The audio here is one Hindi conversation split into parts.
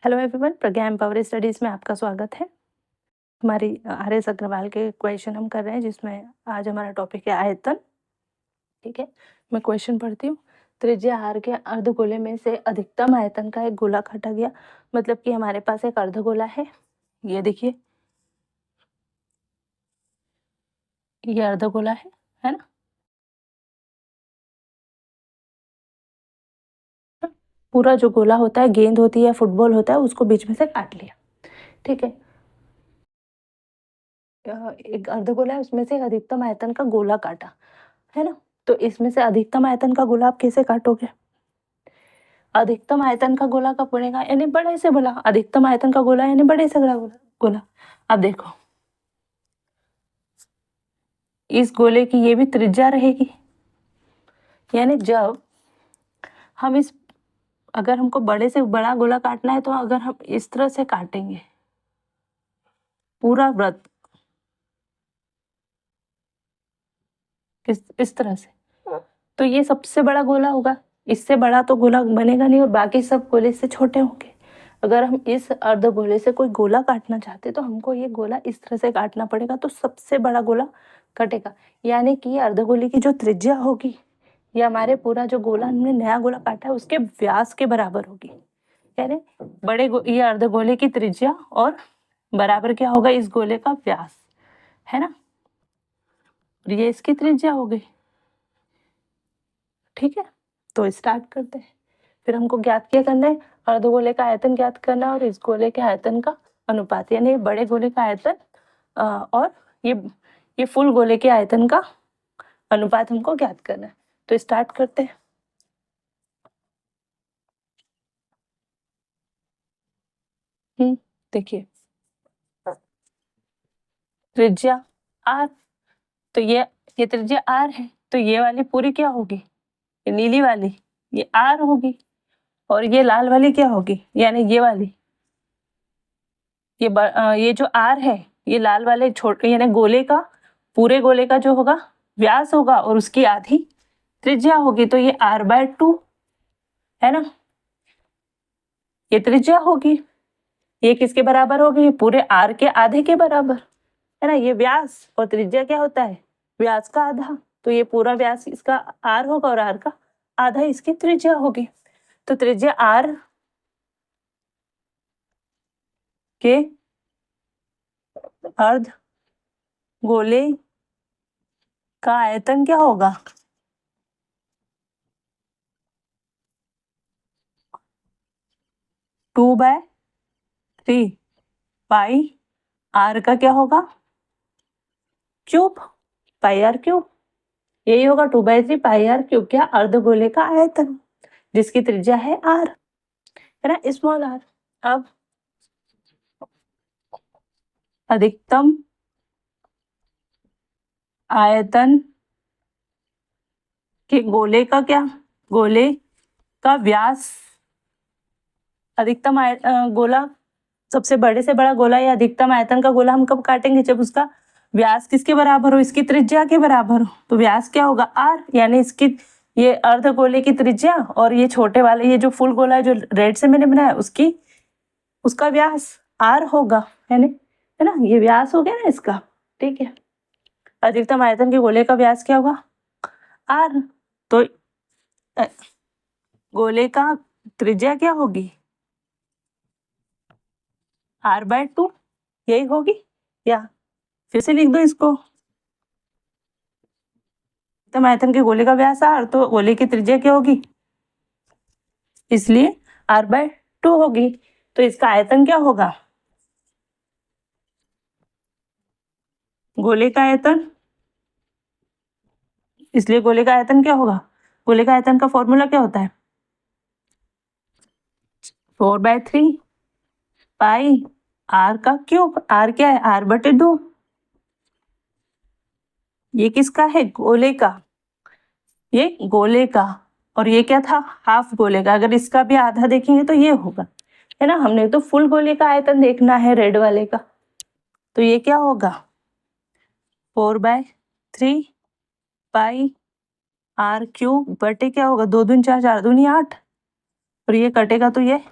हेलो एवरीवन, प्रज्ञा एम्पावर स्टडीज़ में आपका स्वागत है। हमारी आर.एस. अग्रवाल के क्वेश्चन हम कर रहे हैं, जिसमें आज हमारा टॉपिक है आयतन। ठीक है, मैं क्वेश्चन पढ़ती हूँ। त्रिज्या r के अर्धगोले में से अधिकतम आयतन का एक गोला काटा गया। मतलब कि हमारे पास एक अर्धगोला है, ये देखिए, ये अर्धगोला है ना। पूरा जो गोला होता है, गेंद होती है, फुटबॉल होता है, उसको बीच में से काट लिया। ठीक है, एक अर्धगोला है, उसमें से एक अधिकतम आयतन का गोला काटा, है ना। तो इसमें से अधिकतम आयतन का गोला आप कैसे काटोगे? अधिकतम आयतन का गोला कब बनेगा? यानी बड़े से बड़ा। अधिकतम आयतन का गोला यानी बड़े से बड़ा गोला। अब देखो, इस गोले की ये भी त्रिज्या रहेगी। यानी जब हम अगर हमको बड़े से बड़ा गोला काटना है, तो अगर हम इस तरह से काटेंगे पूरा वृत्त, इस तरह से, तो ये सबसे बड़ा गोला होगा। इससे बड़ा तो गोला बनेगा नहीं, और बाकी सब गोले से छोटे होंगे। अगर हम इस अर्धगोले से कोई गोला काटना चाहते, तो हमको ये गोला इस तरह से काटना पड़ेगा, तो सबसे बड़ा गोला कटेगा। यानी कि अर्धगोले की जो त्रिज्या होगी, ये हमारे पूरा जो गोला हमने नया गोला काटा है उसके व्यास के बराबर होगी। यानी ये अर्धगोले की त्रिज्या और बराबर क्या होगा? इस गोले का व्यास, है ना। ये इसकी त्रिज्या हो गई। ठीक है, तो स्टार्ट करते हैं। फिर हमको ज्ञात क्या करना है? अर्धगोले का आयतन ज्ञात करना है, और इस गोले के आयतन का अनुपात, यानी बड़े गोले का आयतन और ये फुल गोले के आयतन का अनुपात हमको ज्ञात करना है। तो स्टार्ट करते हैं। देखिए, त्रिज्या r, तो ये त्रिज्या r है, तो ये वाली पूरी क्या होगी? ये नीली वाली ये r होगी, और ये लाल वाली क्या होगी? यानी ये वाली, ये जो r है, ये लाल वाले छोटे, यानी गोले का, पूरे गोले का जो होगा व्यास होगा, और उसकी आधी त्रिज्या होगी। तो ये r/2 है ना, ये त्रिज्या होगी। ये किसके बराबर होगी? ये पूरे r के आधे के बराबर, है ना। ये व्यास और त्रिज्या क्या होता है? व्यास का आधा। तो ये पूरा व्यास इसका r होगा, और r का आधा इसकी त्रिज्या होगी। तो त्रिज्या r के अर्ध गोले का आयतन क्या होगा? Two by three pi r का क्या होगा? Cube, pi r cube. यही होगा 2/3 पाई r क्यूब, क्या? अर्धगोले का आयतन, जिसकी त्रिज्या है r, है ना, स्मॉल r। अब अधिकतम आयतन के गोले का क्या? गोले का व्यास, अधिकतम गोला, सबसे बड़े से बड़ा गोला या अधिकतम आयतन का गोला हम कब काटेंगे? जब उसका व्यास किसके बराबर हो? इसकी त्रिज्या के बराबर हो। तो व्यास क्या होगा? r, यानी इसकी, ये अर्धगोले की त्रिज्या, और ये छोटे वाले, ये जो फुल गोला है जो रेड से मैंने बनाया, उसका व्यास r होगा, है ना। ये व्यास हो गया ना इसका। ठीक है, अधिकतम आयतन के गोले का व्यास क्या होगा? r। तो गोले का त्रिज्या क्या होगी? r/2 यही होगी, या फिर से लिख दो इसको। अधिकतम आयतन के गोले का व्यास r, तो गोले की त्रिज्या क्या होगी? इसलिए r/2 होगी। तो इसका आयतन क्या होगा? गोले का आयतन, इसलिए गोले का आयतन क्या होगा? गोले का आयतन का फॉर्मूला क्या होता है? 4/3 पाई r का क्यूब। r क्या है? r/2। ये किसका है? गोले का। ये गोले का, और ये क्या था? हाफ गोले का। अगर इसका भी आधा देखेंगे तो ये होगा, है ना। हमने तो फुल गोले का आयतन देखना है, रेड वाले का। तो ये क्या होगा? 4/3 पाई r क्यूब बटे क्या होगा? 2 दूनी 4, 4 दूनी 8, और ये कटेगा तो ये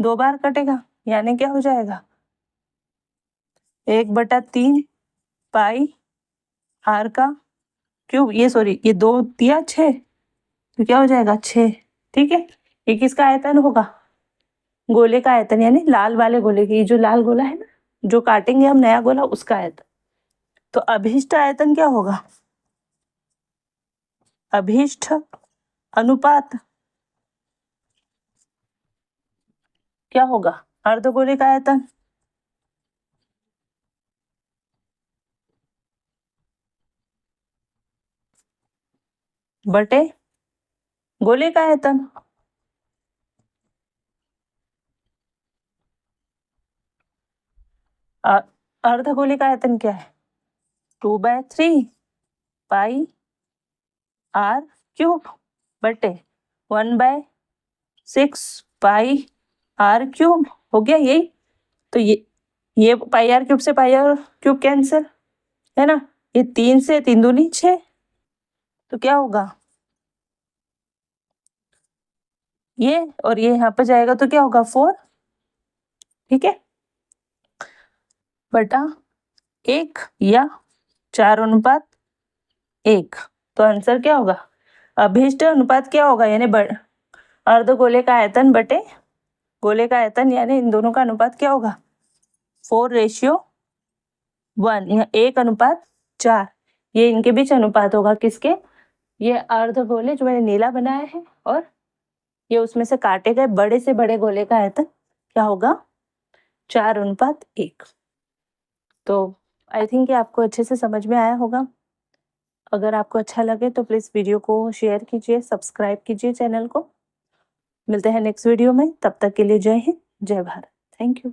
2 बार कटेगा, यानी क्या हो जाएगा 1/3 पाई r का क्यूब, ये सॉरी ये 2 दिया 6, तो क्या हो जाएगा 6। ठीक है, ये किसका आयतन होगा, गोले का आयतन, यानी लाल वाले गोले की, जो लाल गोला है ना जो काटेंगे हम नया गोला, उसका आयतन। तो अभिष्ट आयतन क्या होगा, अभिष्ट अनुपात क्या होगा, अर्धगोले का आयतन बटे गोले का आयतन। अर्धगोले का आयतन क्या है 2/3 पाई r क्यूब बटे 1/6 पाई r क्यूब, हो गया यही। तो ये पाई r क्यूब से पाई r क्यूब कैंसिल है ना, ये 3 से 3 दूनी 6, तो क्या होगा ये, और ये यहाँ पे जाएगा तो क्या होगा 4। ठीक है, बटा 1 या 4:1। तो आंसर क्या होगा, अभिष्ट अनुपात क्या होगा, यानी अर्धगोले का आयतन बटे गोले का आयतन, यानी इन दोनों का अनुपात क्या होगा 4:1 या 1:4। ये इनके बीच अनुपात होगा, किसके, ये अर्धगोले जो मैंने नीला बनाया है और ये उसमें से काटे गए बड़े से बड़े गोले का आयतन क्या होगा 4:1। तो आई थिंक ये आपको अच्छे से समझ में आया होगा। अगर आपको अच्छा लगे तो प्लीज़ वीडियो को शेयर कीजिए, सब्सक्राइब कीजिए चैनल को। मिलते हैं नेक्स्ट वीडियो में, तब तक के लिए जय हिंद, जय भारत, थैंक यू।